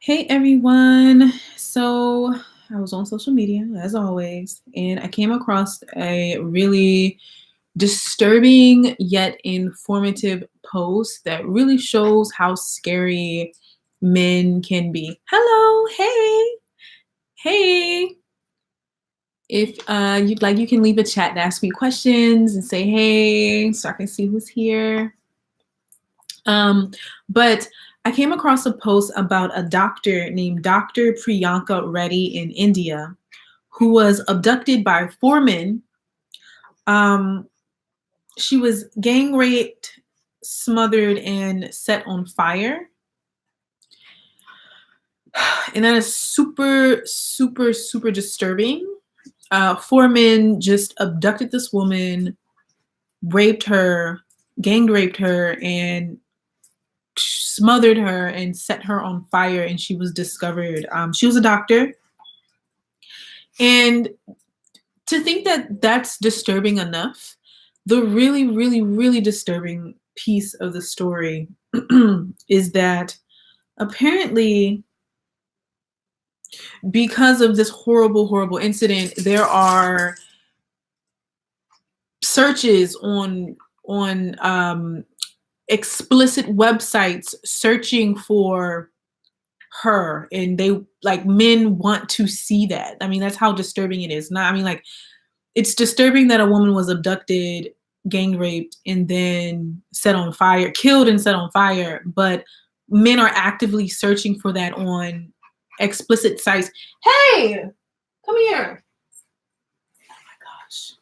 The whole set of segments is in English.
Hey everyone. So I was on social media as always, and I came across a really disturbing yet informative post that really shows how scary men can be. Hello, hey. If you'd like, you can leave a chat to ask me questions and say hey, so I can see who's here. But I came across a post about a doctor named Dr. Priyanka Reddy in India who was abducted by four men. Um, she was gang raped, smothered, and set on fire. And that is super, super, super disturbing. Four men just abducted this woman, raped her, gang raped her, and smothered her and set her on fire, and she was discovered. She was a doctor, and to think that that's disturbing enough, the really, really, really disturbing piece of the story is that apparently, because of this horrible, horrible incident, there are searches on explicit websites searching for her, and they, like, men want to see that. I mean, that's how disturbing it is. Not, I mean, like, it's disturbing that a woman was abducted, gang raped, and then set on fire, killed and set on fire, but men are actively searching for that on explicit sites. Hey, come here. Oh my gosh.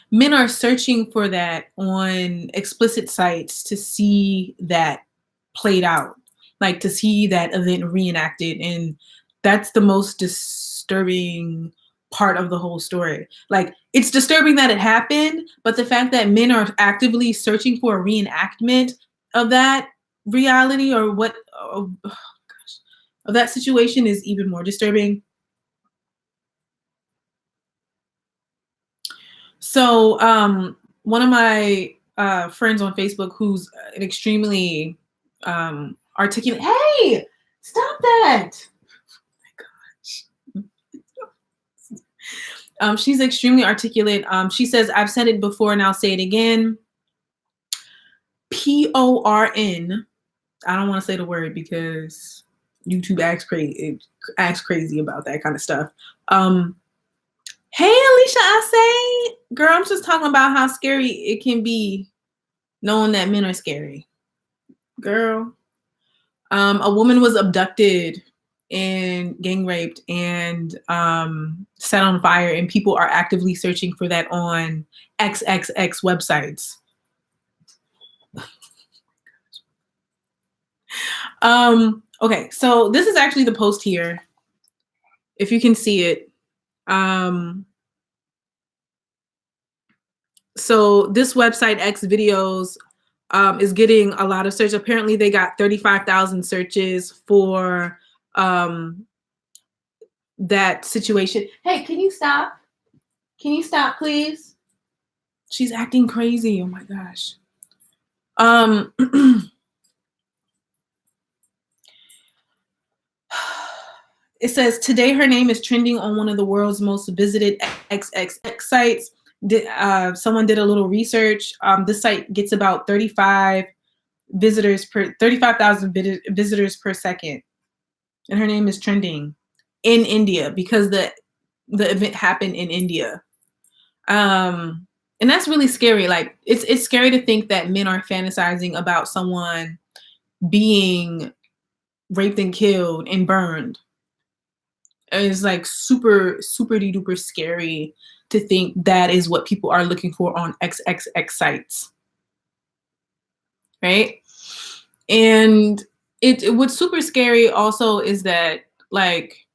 Men are searching for that on explicit sites to see that played out, like to see that event reenacted. And that's the most disturbing part of the whole story. Like, it's disturbing that it happened, but the fact that men are actively searching for a reenactment of that reality, or what, oh gosh, of that situation, is even more disturbing. So one of my friends on Facebook, who's an extremely articulate, hey, stop that. Oh my gosh. She's extremely articulate. She says, I've said it before and I'll say it again. PORN. I don't want to say the word because YouTube acts crazy about that kind of stuff. Hey, Alicia, I say, girl, I'm just talking about how scary it can be knowing that men are scary. Girl. A woman was abducted and gang raped and set on fire, and people are actively searching for that on XXX websites. Okay, so this is actually the post here, if you can see it. So this website, X Videos, is getting a lot of search. Apparently they got 35,000 searches for that situation. Hey, can you stop? Can you stop, please? She's acting crazy. Oh my gosh. It says today her name is trending on one of the world's most visited XXX sites. Someone did a little research. This site gets about 35,000 visitors per second, and her name is trending in India because the event happened in India. And that's really scary. Like, it's scary to think that men are fantasizing about someone being raped and killed and burned. It's like super, super duper scary to think that is what people are looking for on XXX sites. Right? And what's super scary also is that, like,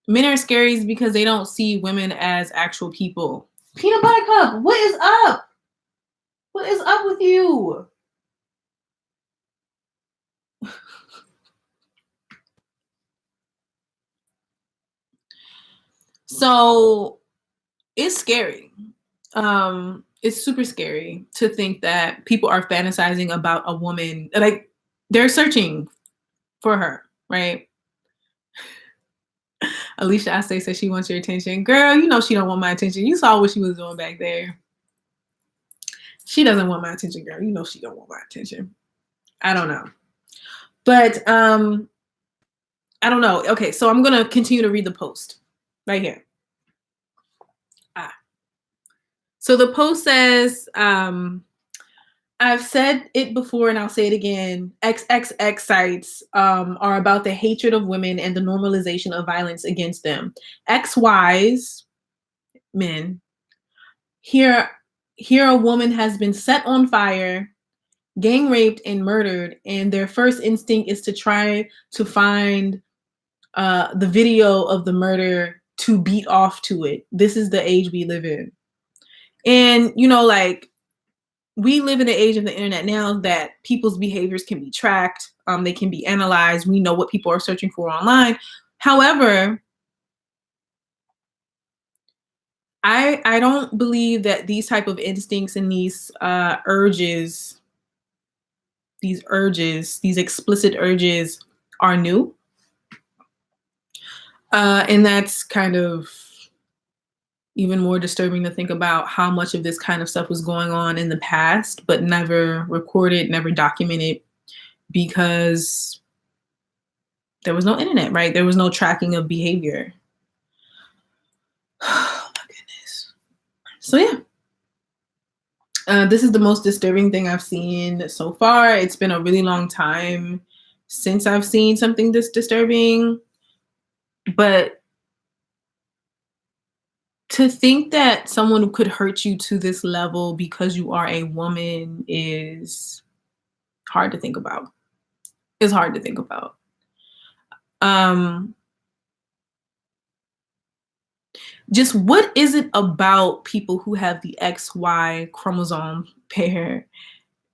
men are scary because they don't see women as actual people. Peanut Butter Cup, what is up? What is up with you? So it's scary. It's super scary to think that people are fantasizing about a woman. Like, they're searching for her, right? Alicia Aste says she wants your attention. Girl, you know she don't want my attention. You saw what she was doing back there. She doesn't want my attention, girl. You know she don't want my attention. I don't know. But I don't know. Okay, so I'm gonna continue to read the post right here. So the post says, I've said it before and I'll say it again. XXX sites are about the hatred of women and the normalization of violence against them. XYs, men, here a woman has been set on fire, gang raped, and murdered, and their first instinct is to try to find the video of the murder to beat off to it. This is the age we live in. And, you know, like, we live in the age of the internet now that people's behaviors can be tracked. They can be analyzed. We know what people are searching for online. However, I don't believe that these type of instincts and these urges, these explicit urges are new. And that's kind of even more disturbing to think about how much of this kind of stuff was going on in the past, but never recorded, never documented, because there was no internet, right? There was no tracking of behavior. Oh my goodness. So yeah. This is the most disturbing thing I've seen so far. It's been a really long time since I've seen something this disturbing. But to think that someone could hurt you to this level because you are a woman is hard to think about. It's hard to think about. Just what is it about people who have the XY chromosome pair?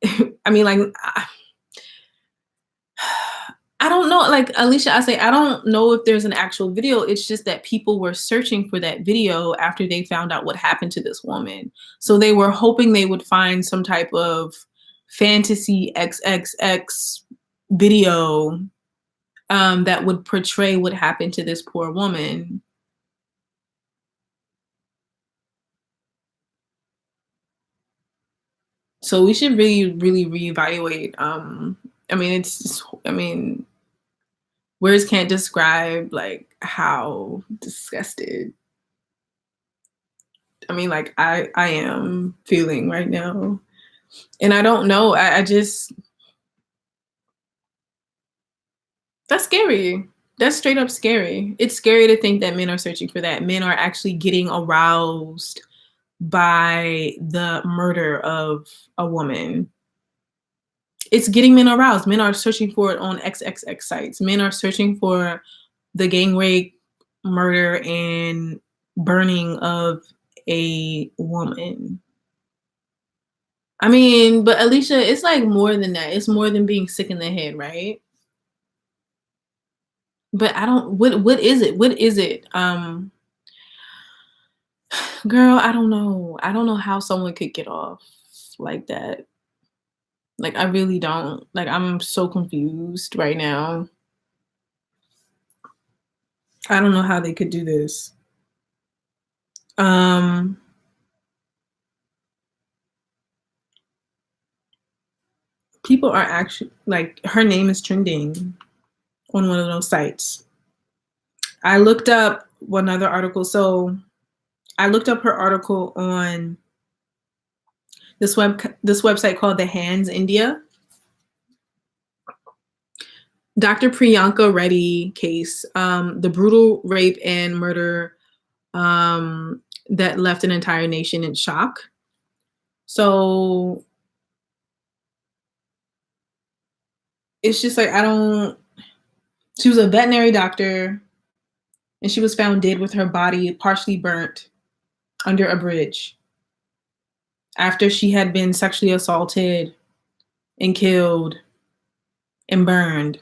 I mean, like, I don't know. Like Alicia, I don't know if there's an actual video. It's just that people were searching for that video after they found out what happened to this woman. So they were hoping they would find some type of fantasy XXX video that would portray what happened to this poor woman. So we should really reevaluate. I mean, words can't describe like how disgusted. I mean, like I am feeling right now, and I don't know. I just, that's scary. That's straight up scary. It's scary to think that men are searching for that. Men are actually getting aroused by the murder of a woman. It's getting men aroused. Men are searching for it on XXX sites. Men are searching for the gang rape, murder, and burning of a woman. I mean, but Alicia, it's like more than that. It's more than being sick in the head, right? But I don't, what is it? What is it? Girl, I don't know. I don't know how someone could get off like that. Like, I really don't. Like, I'm so confused right now. I don't know how they could do this. People are actually, like, her name is trending on one of those sites. I looked up one other article. So I looked up her article on this website called The Hands India. Dr. Priyanka Reddy case, the brutal rape and murder that left an entire nation in shock. So it's just like, she was a veterinary doctor and she was found dead with her body partially burnt under a bridge after she had been sexually assaulted and killed and burned.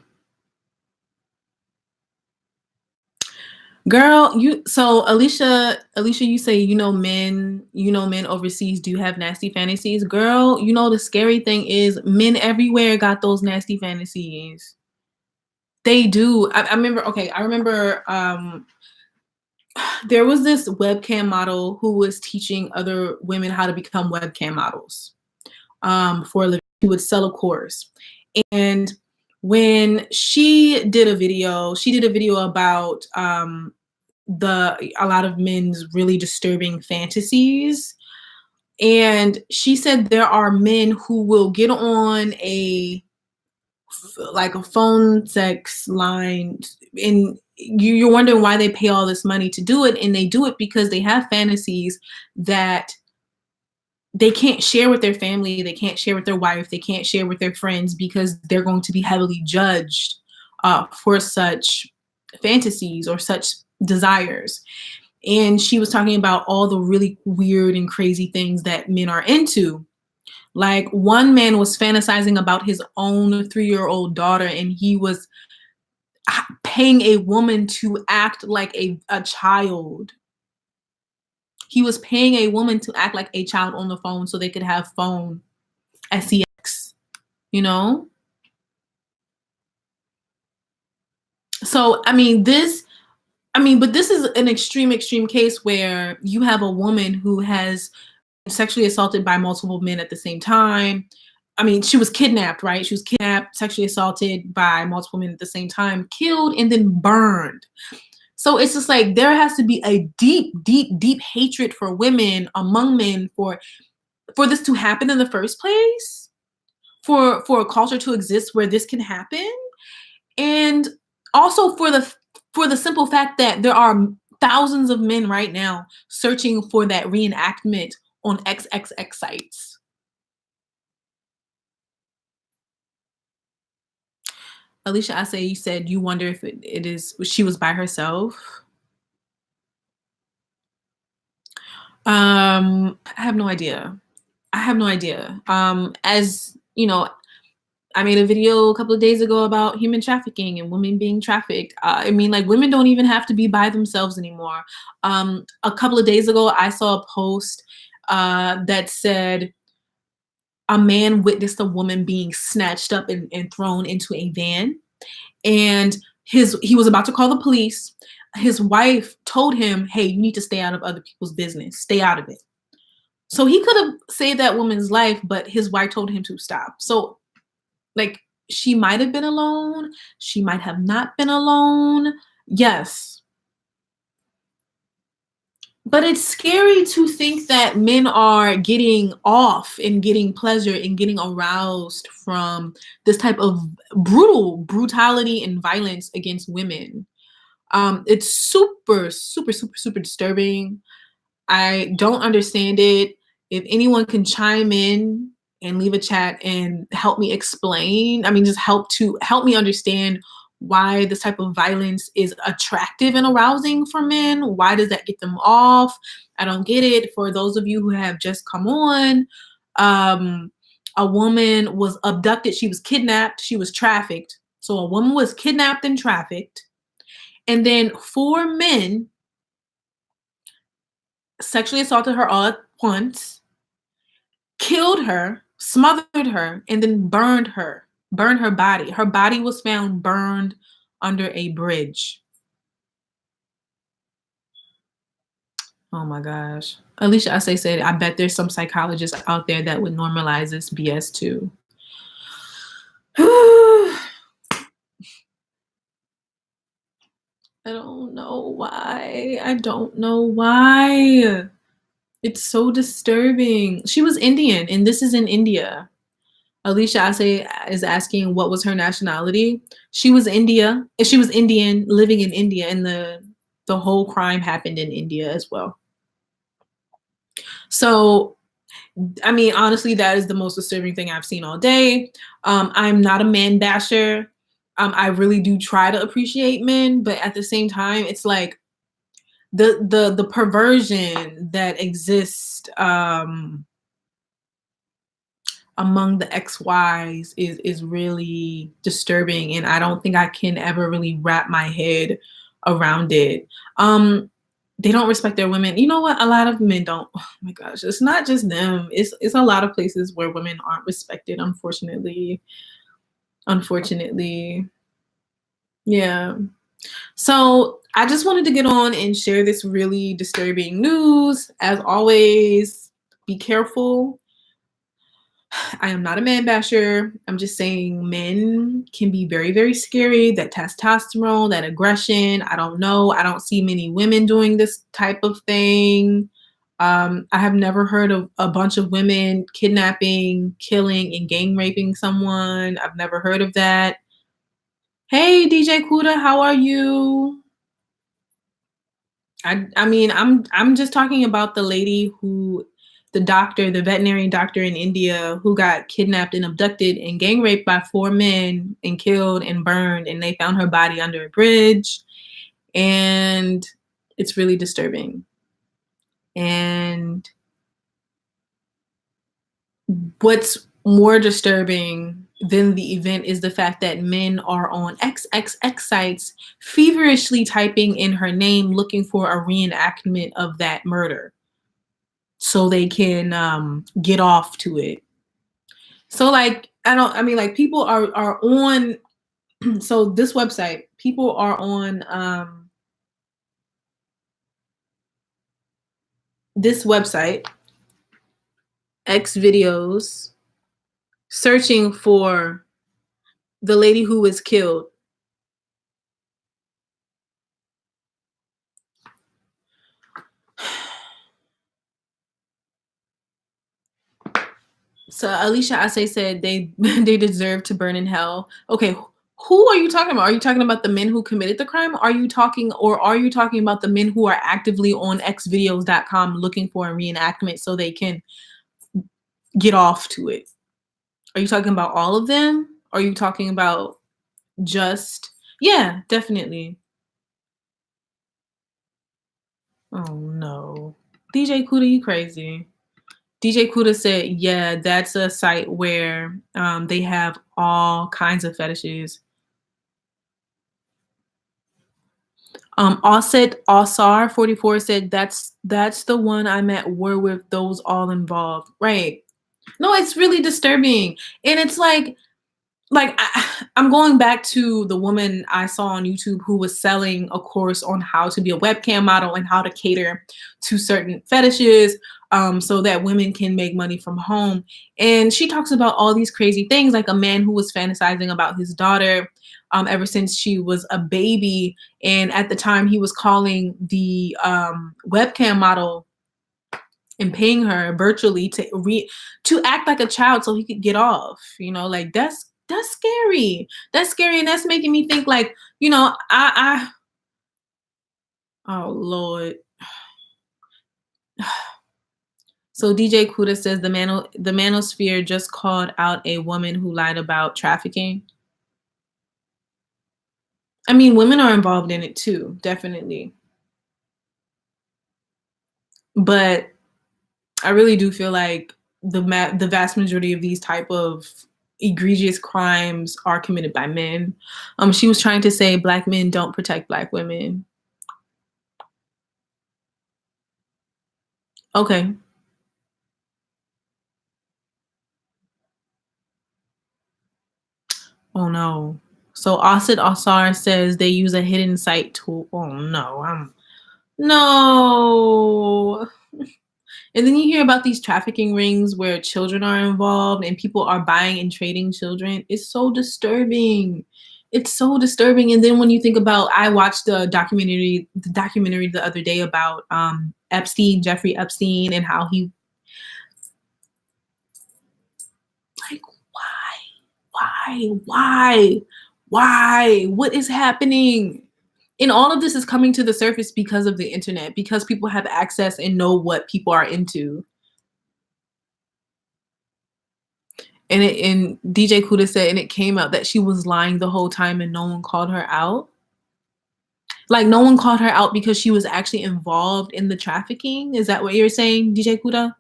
Girl, so Alicia, you say, men overseas do have nasty fantasies. Girl, the scary thing is men everywhere got those nasty fantasies. They do. I remember. Okay, I remember. There was this webcam model who was teaching other women how to become webcam models. For a living. She would sell a course, and when she did a video about a lot of men's really disturbing fantasies. And she said there are men who will get on a phone sex line, and you're wondering why they pay all this money to do it, and they do it because they have fantasies that they can't share with their family, they can't share with their wife, they can't share with their friends because they're going to be heavily judged for such fantasies or such desires. And she was talking about all the really weird and crazy things that men are into. Like, one man was fantasizing about his own 3-year-old daughter, and he was paying a woman to act like a child. He was paying a woman to act like a child on the phone so they could have phone sex, you know? So, but this is an extreme case where you have a woman who has sexually assaulted by multiple men at the same time. I mean, she was kidnapped, right? She was kidnapped, sexually assaulted by multiple men at the same time, killed, and then burned. So it's just like there has to be a deep hatred for women among men for this to happen in the first place, for a culture to exist where this can happen, and also for the simple fact that there are thousands of men right now searching for that reenactment on XXX sites. Alicia, I say you said you wonder if it is she was by herself. I have no idea. I have no idea. As you know, I made a video a couple of days ago about human trafficking and women being trafficked. I mean, like, women don't even have to be by themselves anymore. A couple of days ago, I saw a post that said a man witnessed a woman being snatched up and thrown into a van, and he was about to call the police. His wife told him, "Hey, you need to stay out of other people's business. Stay out of it." So he could have saved that woman's life, but his wife told him to stop. So, like, she might have been alone. She might have not been alone. Yes. But it's scary to think that men are getting off and getting pleasure and getting aroused from this type of brutality and violence against women. It's super disturbing. I don't understand it. If anyone can chime in and leave a chat and help me explain, I mean, just help me understand why this type of violence is attractive and arousing for men. Why does that get them off? I don't get it. For those of you who have just come on, a woman was abducted. She was kidnapped. She was trafficked. So a woman was kidnapped and trafficked. And then 4 men sexually assaulted her all at once, killed her, smothered her, and then burned her body. Her body was found burned under a bridge. Oh my gosh. Alicia Ase said, I bet there's some psychologists out there that would normalize this BS too. I don't know why. I don't know why. It's so disturbing. She was Indian, and this is in India. Alicia Ase is asking what was her nationality. She was Indian, living in India, and the whole crime happened in India as well. So, I mean, honestly, that is the most disturbing thing I've seen all day. I'm not a man basher. I really do try to appreciate men, but at the same time, it's like the perversion that exists among the XYs is really disturbing, and I don't think I can ever really wrap my head around it. They don't respect their women. You know what? A lot of men don't. Oh my gosh, it's not just them. It's a lot of places where women aren't respected, unfortunately. Unfortunately. Yeah. So I just wanted to get on and share this really disturbing news. As always, be careful. I am not a man basher. I'm just saying men can be very, very scary. That testosterone, that aggression. I don't know. I don't see many women doing this type of thing. I have never heard of a bunch of women kidnapping, killing, and gang raping someone. I've never heard of that. Hey, DJ Kuda, how are you? I mean, I'm just talking about the lady who the doctor, the veterinary doctor in India who got kidnapped and abducted and gang raped by four men and killed and burned, and they found her body under a bridge, and it's really disturbing. And what's more disturbing than the event is the fact that men are on XXX sites feverishly typing in her name looking for a reenactment of that murder so they can get off to it. So like I mean like people are on so this website, people are on this website, X videos, searching for the lady who was killed. So Alicia Ase said they they deserve to burn in hell. Okay, who are you talking about? Are you talking about the men who committed the crime? Are you talking about the men who are actively on xvideos.com looking for a reenactment so they can get off to it? Are you talking about all of them? Are you talking about just yeah, definitely. Oh no. DJ Kuda, you crazy. DJ Kuda said, yeah, that's a site where they have all kinds of fetishes. Offset Osar 44 said that's the one I'm at war with those all involved. Right. No, it's really disturbing. And it's I'm going back to the woman I saw on YouTube who was selling a course on how to be a webcam model and how to cater to certain fetishes so that women can make money from home. And she talks about all these crazy things, like a man who was fantasizing about his daughter ever since she was a baby. And at the time, he was calling the webcam model and paying her virtually to act like a child so he could get off. You know, like that's scary. That's scary, and that's making me think like, you know, oh Lord. So DJ Kuda says the manosphere just called out a woman who lied about trafficking. I mean, women are involved in it too, definitely. But I really do feel like the vast majority of these type of egregious crimes are committed by men. She was trying to say black men don't protect black women. Okay. Oh no. So Asid Asar says they use a hidden site tool. Oh no. No. And then you hear about these trafficking rings where children are involved and people are buying and trading children. It's so disturbing. It's so disturbing. And then when you think about, I watched the documentary the other day about Epstein, Jeffrey Epstein, and how he like why? What is happening? And all of this is coming to the surface because of the internet, because people have access and know what people are into. And DJ Kuda said, and it came out that she was lying the whole time and no one called her out. Like no one called her out because she was actually involved in the trafficking. Is that what you're saying, DJ Kuda?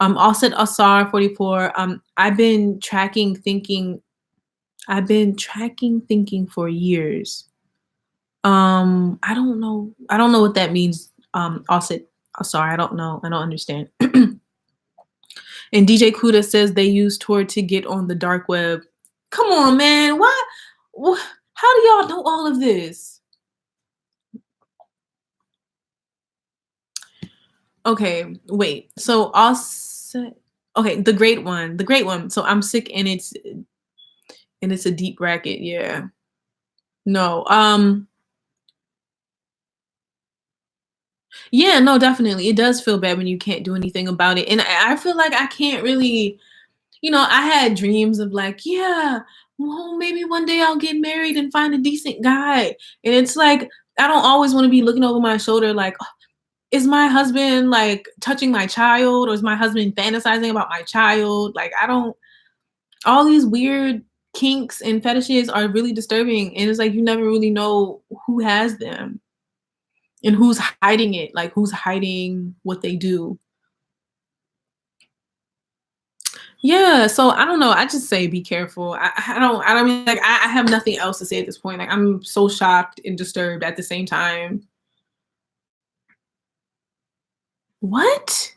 Offset Asar 44. I've been tracking thinking for years. I don't know what that means. Offset Asar, I don't know. I don't understand. And DJ Kuda says they use Tor to get on the dark web. Come on, man. Why? How do y'all know all of this? Okay, wait. So also, okay, the great one, the great one. So I'm sick, and it's a deep bracket. Yeah. No. Yeah. No. Definitely, it does feel bad when you can't do anything about it, and I feel like I can't really. I had dreams of like, yeah, well, maybe one day I'll get married and find a decent guy, and it's like I don't always want to be looking over my shoulder like, is my husband like touching my child, or is my husband fantasizing about my child? Like, I don't. All these weird kinks and fetishes are really disturbing, and it's like you never really know who has them and who's hiding it, like who's hiding what they do. Yeah, so I don't know. I just say be careful. I don't mean like I have nothing else to say at this point. Like I'm so shocked and disturbed at the same time. What?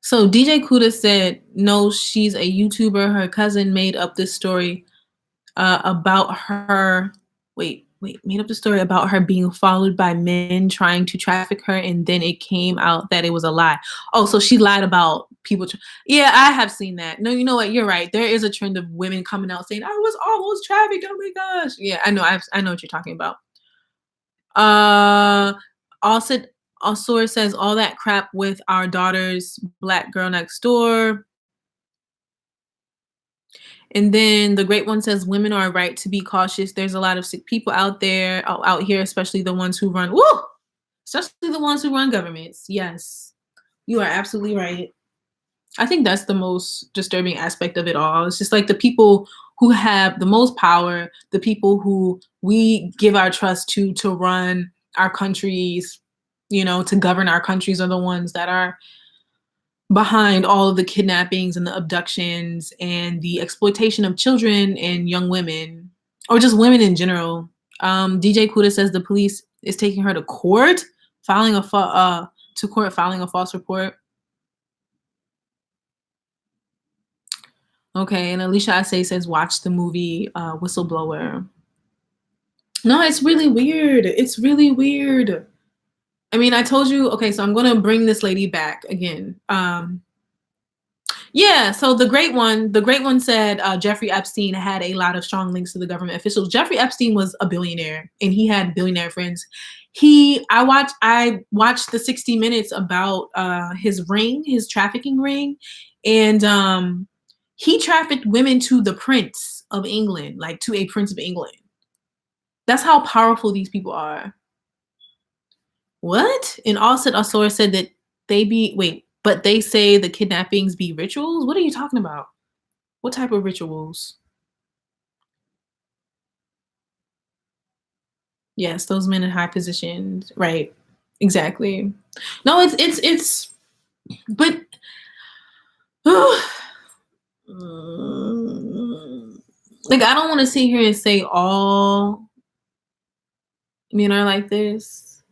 So DJ Kuda said no, she's a YouTuber. Her cousin made up this story about her. Wait, made up the story about her being followed by men trying to traffic her, and then it came out that it was a lie. Oh, so she lied about people. Yeah, I have seen that. No, you know what? You're right. There is a trend of women coming out saying, "I was almost trafficked." Oh my gosh. Yeah, I know. I know what you're talking about. Uh, also, also says all that crap with our daughter's black girl next door. And then the great one says women are right to be cautious. There's a lot of sick people out there, out here, especially the ones who run. Woo! Especially the ones who run governments. Yes, you are absolutely right. I think that's the most disturbing aspect of it all. It's just like the people who have the most power, the people who we give our trust to run our countries, to govern our countries, are the ones that are behind all of the kidnappings and the abductions and the exploitation of children and young women, or just women in general. DJ Kuda says the police is taking her to court, filing a false report. Okay, and Alicia Asay says watch the movie Whistleblower. No, it's really weird. It's really weird. I mean, I told you. Okay, so I'm gonna bring this lady back again. Yeah, so the great one said Jeffrey Epstein had a lot of strong links to the government officials. Jeffrey Epstein was a billionaire and he had billionaire friends. I watched the 60 Minutes about his ring, his trafficking ring, and he trafficked women to the Prince of England, like to a Prince of England. That's how powerful these people are. What? And also Asor said that but they say the kidnappings be rituals? What are you talking about? What type of rituals? Yes, those men in high positions. Right. Exactly. No, it's but like I don't want to sit here and say all men are like this.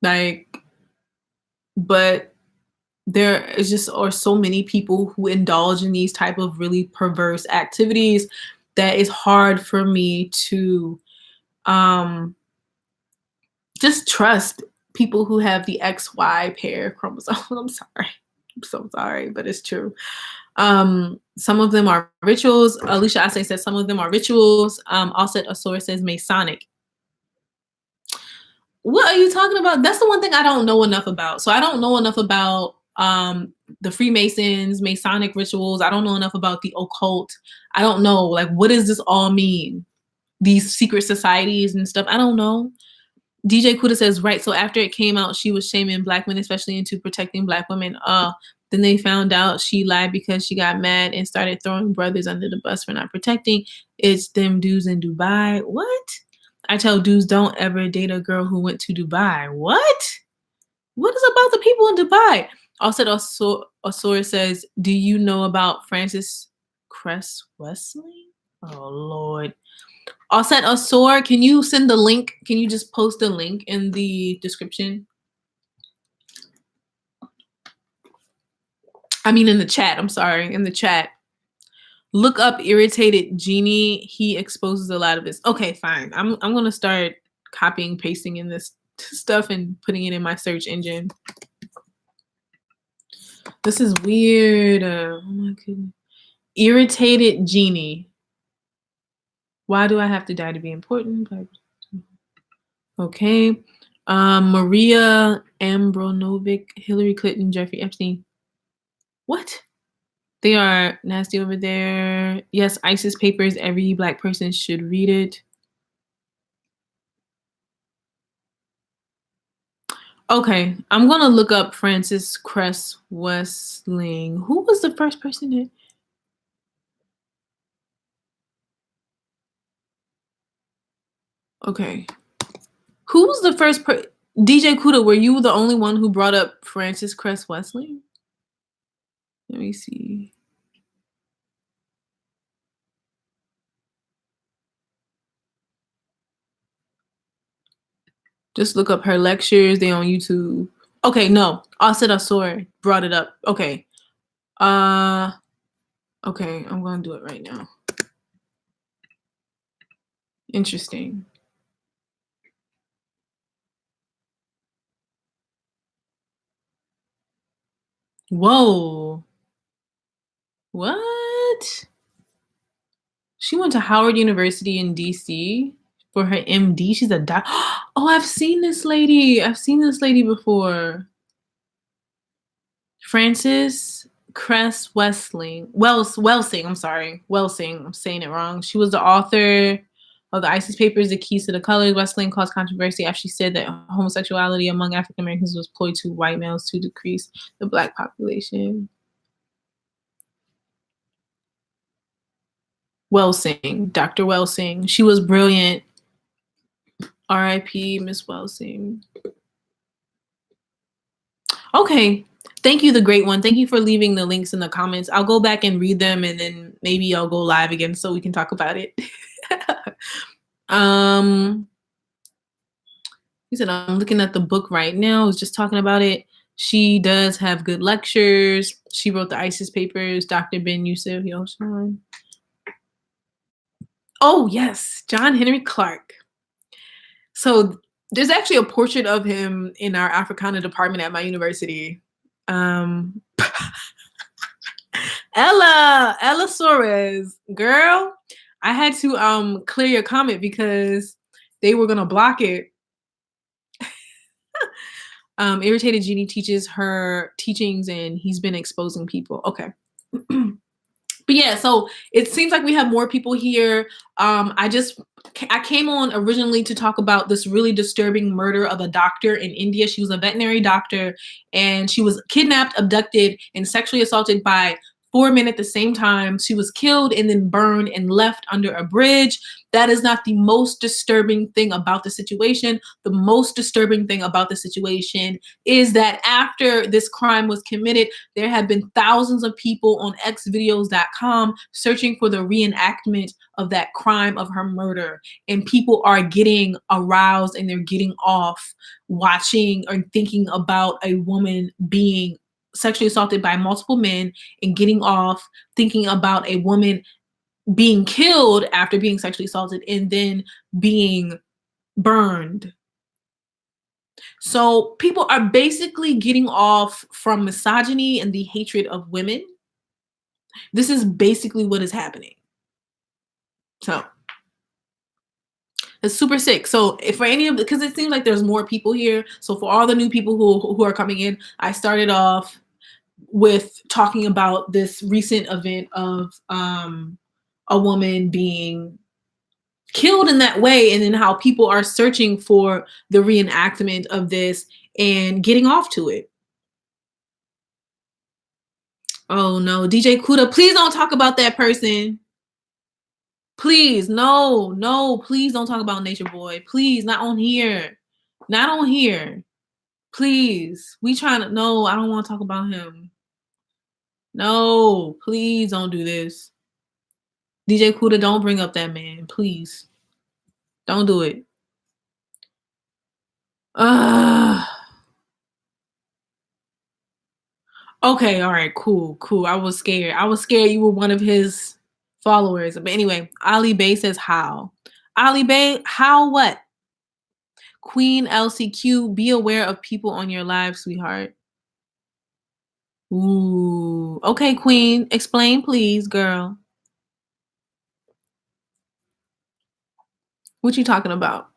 Like, but there is just are so many people who indulge in these type of really perverse activities that it's hard for me to um just trust people who have the XY pair chromosomes. I'm sorry. I'm so sorry, but it's true. Some of them are rituals. Alicia Ase says some of them are rituals. Offset Asor says Masonic. What are you talking about? That's the one thing I don't know enough about. So I don't know enough about the Freemasons, Masonic rituals. I don't know enough about the occult. I don't know, like, what does this all mean? These secret societies and stuff. I don't know. DJ Kuda says, right. So after it came out, she was shaming black men, especially into protecting black women. Then they found out she lied because she got mad and started throwing brothers under the bus for not protecting. It's them dudes in Dubai. What? I tell dudes don't ever date a girl who went to Dubai. What? What is about the people in Dubai? Also, Osor says, do you know about Francis Cress Wesley? Oh, Lord. Offset Osor, can you send the link? Can you just post the link in the description? I mean, in the chat. I'm sorry, in the chat. Look up irritated genie. He exposes a lot of this. Okay, fine. I'm gonna start copying, pasting in this stuff and putting it in my search engine. This is weird. Oh my goodness. Irritated genie. Why do I have to die to be important? Okay. Maria Ambronovic, Hillary Clinton, Jeffrey Epstein. What? They are nasty over there. Yes, ISIS papers. Every Black person should read it. Okay, I'm gonna look up Frances Cress Wessling. Who was the first person that? Okay, who was the first DJ Kuda, were you the only one who brought up Frances Cress Wessling? Let me see. Just look up her lectures. They on YouTube. Okay, no. Asad Asor brought it up. Okay. Okay, I'm gonna do it right now. Interesting. Whoa. What? She went to Howard University in DC for her MD. She's a doc. Oh, I've seen this lady. I've seen this lady before. Frances Cress Wessling. Welsing, I'm sorry. Welsing. I'm saying it wrong. She was the author of the ISIS papers, The Keys to the Colors. Wessling caused controversy after she said that homosexuality among African Americans was ploy to white males to decrease the Black population. Welsing, Dr. Welsing. She was brilliant. R.I.P. Miss Welsing. Okay. Thank you, the great one. Thank you for leaving the links in the comments. I'll go back and read them, and then maybe I'll go live again so we can talk about it. He said, I'm looking at the book right now. I was just talking about it. She does have good lectures. She wrote the ISIS papers, Dr. Ben Yusuf Yoshan. Oh, yes, John Henry Clark. So there's actually a portrait of him in our Africana department at my university. Ella Suarez, girl, I had to clear your comment because they were gonna block it. Irritated Genie teaches her teachings and he's been exposing people. Okay. But yeah, so it seems like we have more people here. I came on originally to talk about this really disturbing murder of a doctor in India. She was a veterinary doctor and she was kidnapped, abducted, and sexually assaulted by 4 men at the same time. She was killed and then burned and left under a bridge. That is not the most disturbing thing about the situation. The most disturbing thing about the situation is that after this crime was committed, there have been thousands of people on xvideos.com searching for the reenactment of that crime of her murder. And people are getting aroused and they're getting off watching or thinking about a woman being sexually assaulted by multiple men and getting off thinking about a woman being killed after being sexually assaulted and then being burned. So people are basically getting off from misogyny and the hatred of women. This is basically what is happening. So it's super sick. So if for any of because it seems like there's more people here. So for all the new people who are coming in, I started off with talking about this recent event of a woman being killed in that way, and then how people are searching for the reenactment of this and getting off to it. Oh no, DJ Kuda, please don't talk about that person. Please, no, please don't talk about Nature Boy. Please, not on here. Not on here. Please. We trying to, no, I don't want to talk about him. No, please don't do this. DJ Kuda, don't bring up that man. Please. Don't do it. Okay, all right, cool. I was scared. I was scared you were one of his followers. But anyway, Ali Bay says how. Ali Bay, how what? Queen LCQ, be aware of people on your live, sweetheart. Ooh. Okay, Queen. Explain, please, girl. What you talking about?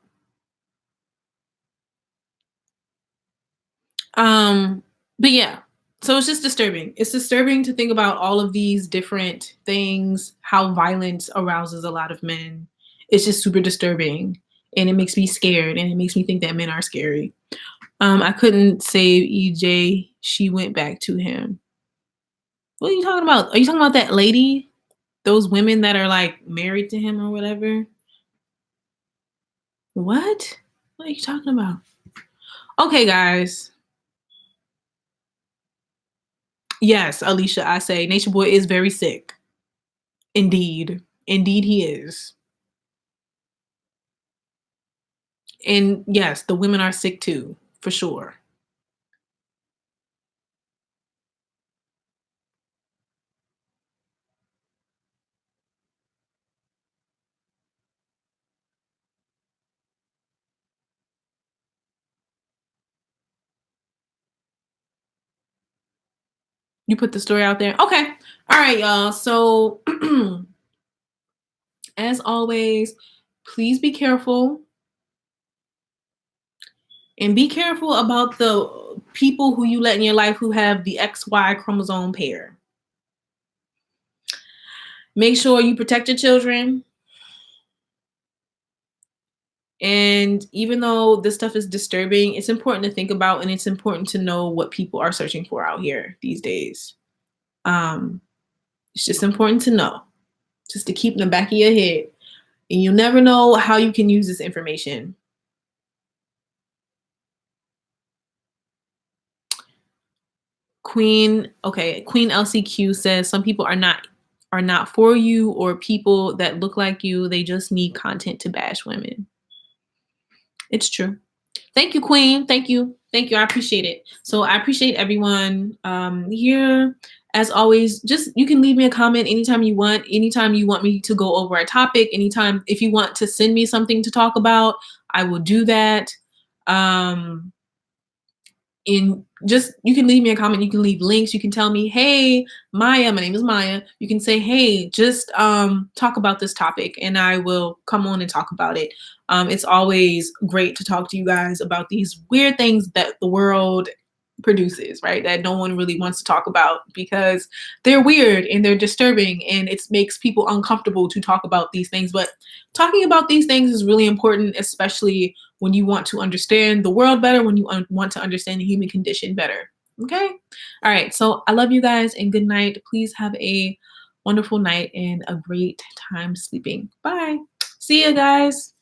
Um, but yeah. So it's just disturbing. It's disturbing to think about all of these different things, how violence arouses a lot of men. It's just super disturbing. And it makes me scared and it makes me think that men are scary. I couldn't save EJ. She went back to him. What are you talking about? Are you talking about that lady? Those women that are like married to him or whatever? What? What are you talking about? Okay, guys. Yes, Alicia, I say Nature Boy is very sick. Indeed. Indeed, he is. And yes, the women are sick too, for sure. You put the story out there? Okay. All right, y'all. So, as always, please be careful and be careful about the people who you let in your life who have the XY chromosome pair. Make sure you protect your children. And even though this stuff is disturbing, it's important to think about and it's important to know what people are searching for out here these days. Um, it's just important to know, just to keep in the back of your head. And you'll never know how you can use this information. Queen LCQ says some people are not for you or people that look like you. They just need content to bash women. It's true. Thank you, Queen. Thank you. Thank you. I appreciate it. So I appreciate everyone here. As always, just you can leave me a comment anytime you want. Anytime you want me to go over a topic. Anytime if you want to send me something to talk about, I will do that. In just you can leave me a comment, you can leave links, you can tell me, hey Maya, my name is Maya, you can say, hey, just talk about this topic and I will come on and talk about it. It's always great to talk to you guys about these weird things that the world produces, right, that no one really wants to talk about because they're weird and they're disturbing and it makes people uncomfortable to talk about these things. But talking about these things is really important, especially when you want to understand the world better, when you want to understand the human condition better. Okay? All right. So I love you guys and good night. Please have a wonderful night and a great time sleeping. Bye. See you guys.